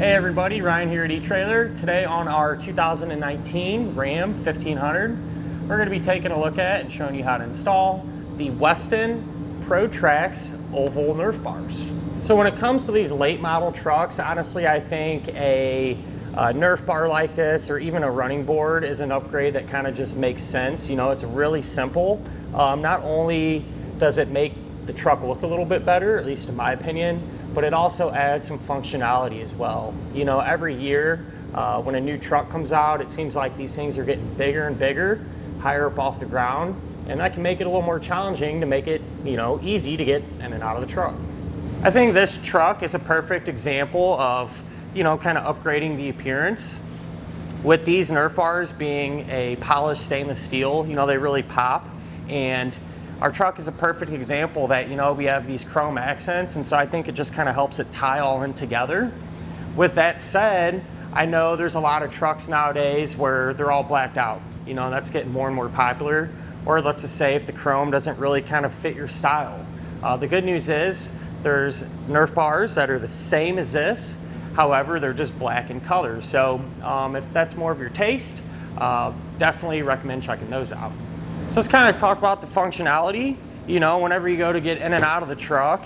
Hey everybody, Ryan here at eTrailer. Today on our 2019 Ram 1500, we're going to be taking a look at and showing you how to install the Westin Traxx oval Nerf bars. So when it comes to these late model trucks, honestly I think a Nerf bar like this or even a running board is an upgrade that kind of just makes sense. You know, it's really simple. Not only does it make the truck look a little bit better, at least in my opinion, but it also adds some functionality as well. You know, every year when a new truck comes out, it seems like these things are getting bigger and bigger, higher up off the ground, and that can make it a little more challenging to make it, you know, easy to get in and out of the truck. I think this truck is a perfect example of, you know, kind of upgrading the appearance. With these Nerf bars being a polished stainless steel, you know, they really pop, and our truck is a perfect example that, you know, we have these chrome accents, and so I think it just kind of helps it tie all in together. With that said, I know there's a lot of trucks nowadays where they're all blacked out. You know, that's getting more and more popular. Or let's just say if the chrome doesn't really kind of fit your style. The good news is there's Nerf bars that are the same as this, however, they're just black in color. So if that's more of your taste, definitely recommend checking those out. So let's kind of talk about the functionality. You know, whenever you go to get in and out of the truck,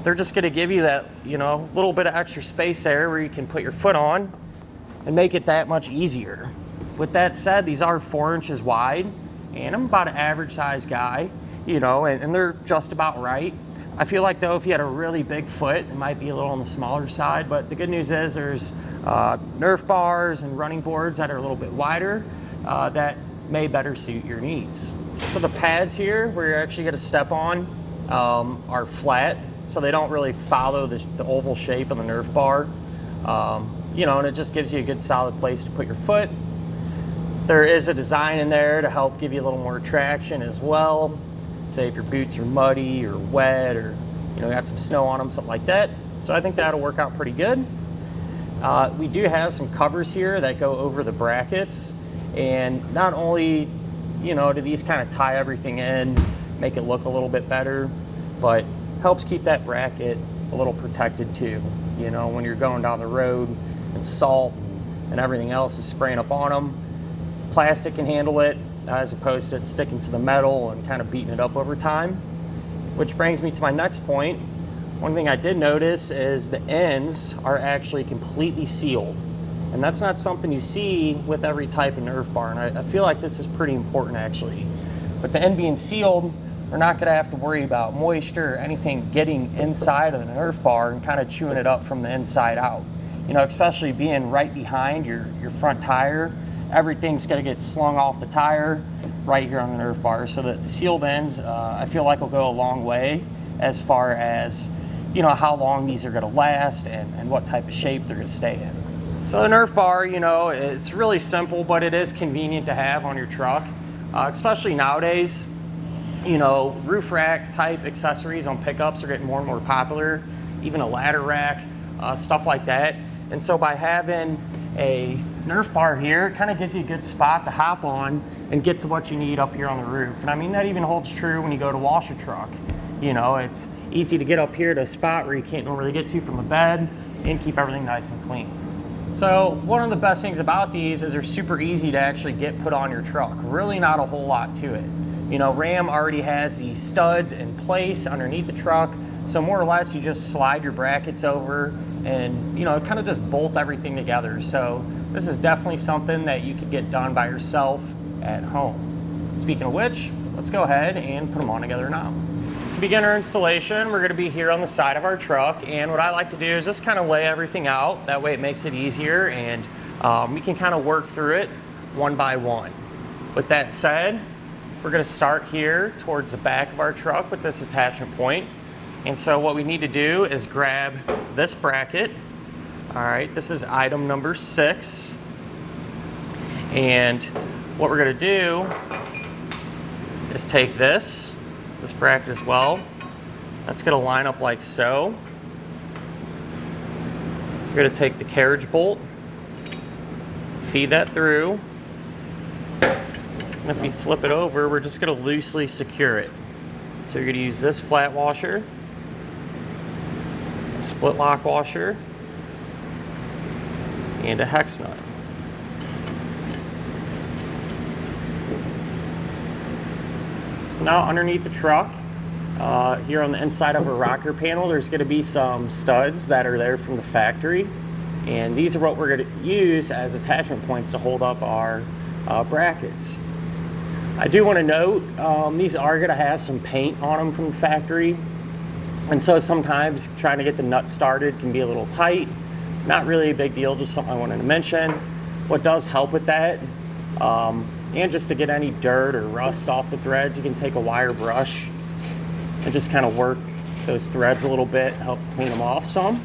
they're just going to give you that, you know, little bit of extra space there where you can put your foot on and make it that much easier. With that said, these are 4 inches wide, and I'm about an average size guy, you know, and they're just about right. I feel like though if you had a really big foot, it might be a little on the smaller side, but the good news is there's Nerf bars and running boards that are a little bit wider that may better suit your needs. So the pads here where you're actually going to step on are flat, so they don't really follow the oval shape of the Nerf bar. You know, and it just gives you a good solid place to put your foot. There is a design in there to help give you a little more traction as well. Say if your boots are muddy or wet, or you know, got some snow on them, something like that. So I think that'll work out pretty good. We do have some covers here that go over the brackets, and not only, you know, do these kind of tie everything in, make it look a little bit better, but helps keep that bracket a little protected too. You know, when you're going down the road and salt and everything else is spraying up on them, plastic can handle it as opposed to it sticking to the metal and kind of beating it up over time. Which brings me to my next point. One thing I did notice is the ends are actually completely sealed. And that's not something you see with every type of Nerf bar, and I feel like this is pretty important actually. With the end being sealed, we're not going to have to worry about moisture or anything getting inside of the Nerf bar and kind of chewing it up from the inside out. You know, especially being right behind your front tire, everything's going to get slung off the tire right here on the Nerf bar. So that the sealed ends, I feel like will go a long way as far as, you know, how long these are going to last and what type of shape they're going to stay in. So the Nerf bar, you know, it's really simple, but it is convenient to have on your truck, especially nowadays. You know, roof rack type accessories on pickups are getting more and more popular, even a ladder rack, stuff like that. And so by having a Nerf bar here, it kind of gives you a good spot to hop on and get to what you need up here on the roof. And I mean, that even holds true when you go to wash your truck. You know, it's easy to get up here to a spot where you can't normally get to from the bed and keep everything nice and clean. So one of the best things about these is they're super easy to actually get put on your truck. Really not a whole lot to it. You know, Ram already has the studs in place underneath the truck, so more or less you just slide your brackets over and, you know, kind of just bolt everything together. So this is definitely something that you could get done by yourself at home. Speaking of which, let's go ahead and put them on together now. To begin our installation, we're going to be here on the side of our truck, and what I like to do is just kind of lay everything out. That way it makes it easier, and we can kind of work through it one by one. With that said, we're going to start here towards the back of our truck with this attachment point. And so what we need to do is grab this bracket. All right, this is item number 6. And what we're going to do is take this bracket as well. That's going to line up like so. We're going to take the carriage bolt, feed that through, and if you flip it over, we're just going to loosely secure it. So you're going to use this flat washer, a split lock washer, and a hex nut. So now underneath the truck, here on the inside of a rocker panel, there's going to be some studs that are there from the factory, and these are what we're going to use as attachment points to hold up our brackets. I do want to note, these are going to have some paint on them from the factory, and so sometimes trying to get the nut started can be a little tight. Not really a big deal, just something I wanted to mention. What does help with that, and just to get any dirt or rust off the threads, you can take a wire brush and just kind of work those threads a little bit, help clean them off some.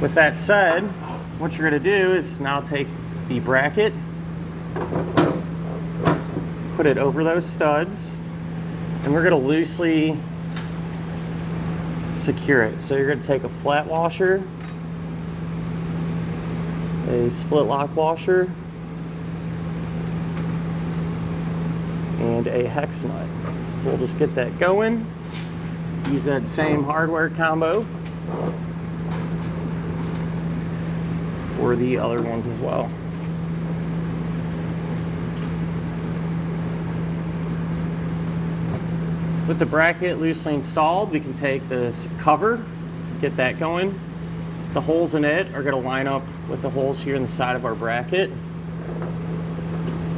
With that said, what you're going to do is now take the bracket, put it over those studs, and we're going to loosely secure it. So you're going to take a flat washer, a split lock washer, and a hex nut. So we'll just get that going. Use that same hardware combo for the other ones as well. With the bracket loosely installed, we can take this cover, get that going. The holes in it are going to line up with the holes here in the side of our bracket.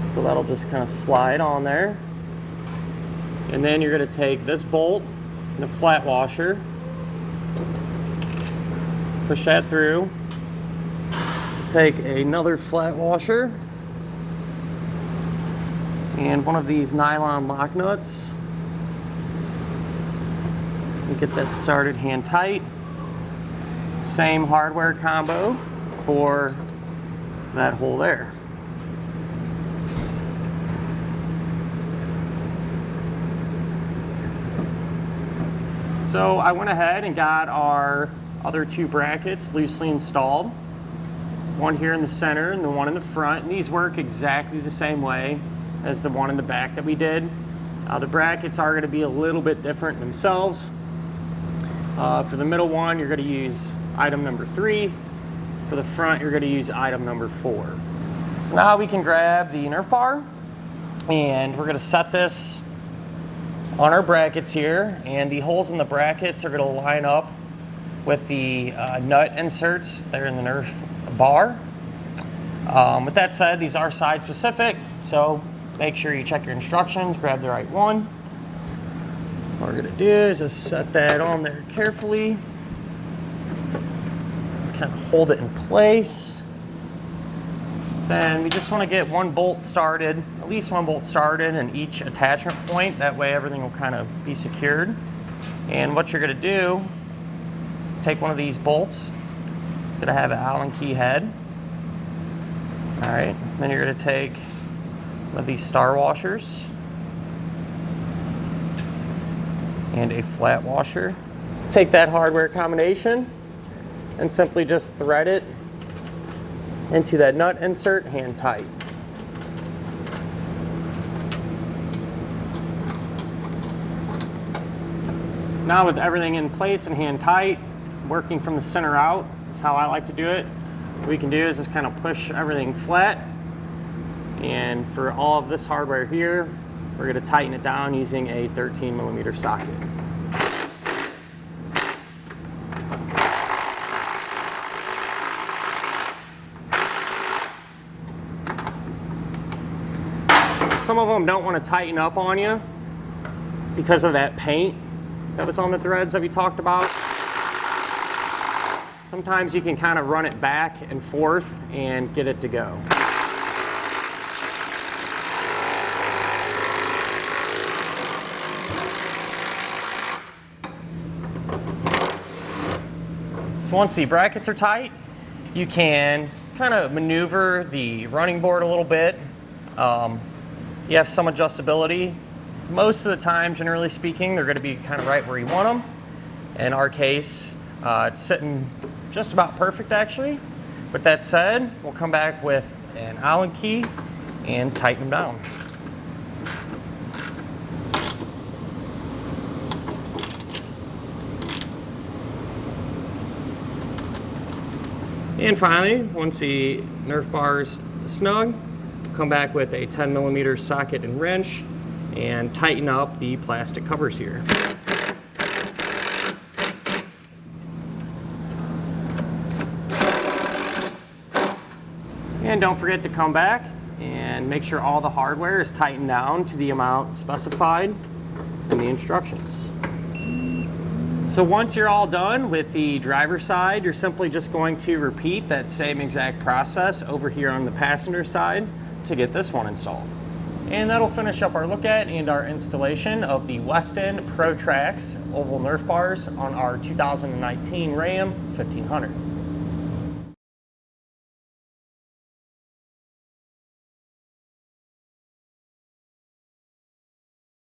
So that'll just kind of slide on there. And then you're going to take this bolt and a flat washer, push that through, take another flat washer and one of these nylon lock nuts and get that started hand tight. Same hardware combo for that hole there. So I went ahead and got our other two brackets loosely installed. One here in the center and the one in the front. And these work exactly the same way as the one in the back that we did. The brackets are going to be a little bit different themselves. For the middle one, you're going to use item number 3. For the front, you're going to use item number 4. So now we can grab the Nerf bar and we're going to set this on our brackets here, and the holes in the brackets are going to line up with the nut inserts that are in the Nerf bar. With that said, these are side specific, so make sure you check your instructions, grab the right one. What we're going to do is just set that on there carefully, kind of hold it in place. Then we just want to get one bolt started, at least one bolt started in each attachment point. That way everything will kind of be secured. And what you're going to do is take one of these bolts. It's going to have an Allen key head. All right, then you're going to take one of these star washers and a flat washer. Take that hardware combination and simply just thread it into that nut insert, hand tight. Now with everything in place and hand tight, working from the center out, that's how I like to do it. What we can do is just kind of push everything flat. And for all of this hardware here, we're going to tighten it down using a 13mm socket. Some of them don't want to tighten up on you because of that paint that was on the threads that we talked about. Sometimes you can kind of run it back and forth and get it to go. So once the brackets are tight, you can kind of maneuver the running board a little bit. You have some adjustability. Most of the time, generally speaking, they're going to be kind of right where you want them. In our case, it's sitting just about perfect, actually. With that said, we'll come back with an Allen key and tighten them down. And finally, once the Nerf bar's snug, come back with a 10mm socket and wrench and tighten up the plastic covers here. And don't forget to come back and make sure all the hardware is tightened down to the amount specified in the instructions. So once you're all done with the driver's side, you're simply just going to repeat that same exact process over here on the passenger side to get this one installed. And that'll finish up our look at and our installation of the Westin Traxx oval Nerf bars on our 2019 Ram 1500.